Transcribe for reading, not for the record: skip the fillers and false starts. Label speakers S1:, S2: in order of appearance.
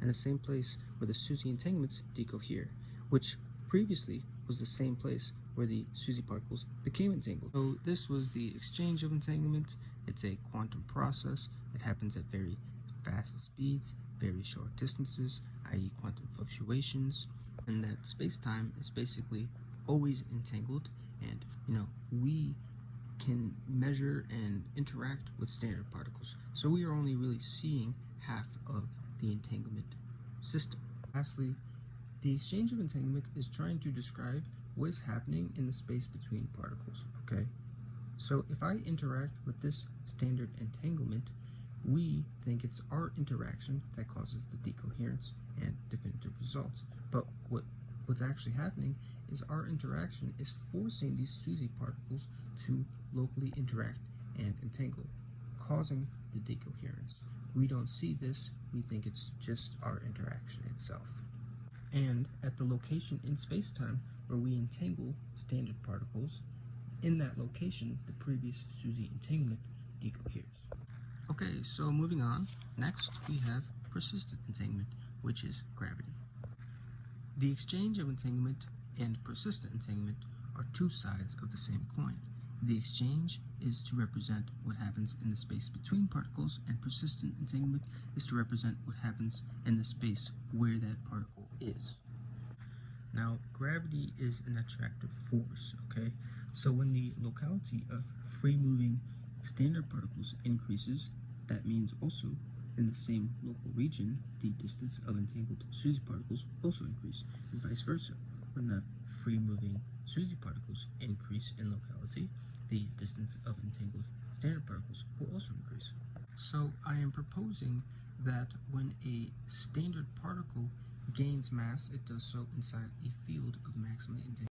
S1: and the same place where the SUSY entanglements decohere, which previously was the same place where the SUSY particles became entangled. So this was the exchange of entanglement. It's a quantum process. It happens at very fast speeds, very short distances, i.e. quantum fluctuations, and that space-time is basically always entangled, and we can measure and interact with standard particles. So we are only really seeing half of the entanglement system. Lastly, the exchange of entanglement is trying to describe what is happening in the space between particles, okay? So if I interact with this standard entanglement, we think it's our interaction that causes the decoherence and definitive results. But what's actually happening is our interaction is forcing these SUSY particles to locally interact and entangle, causing the decoherence. We don't see this, we think it's just our interaction itself. And at the location in space-time where we entangle standard particles, in that location, the previous SUSY entanglement decoheres. Okay, so moving on, next we have persistent entanglement, which is gravity. The exchange of entanglement and persistent entanglement are two sides of the same coin. The exchange is to represent what happens in the space between particles, and persistent entanglement is to represent what happens in the space where that particle is. Now, gravity is an attractive force, okay? So when the locality of free-moving standard particles increases, that means also in the same local region, the distance of entangled SUSY particles also increase, and vice versa. When the free-moving SUSY particles increase in locality, the distance of entangled standard particles will also increase. So I am proposing that when a standard particle gains mass, it does so inside a field of maximally entangled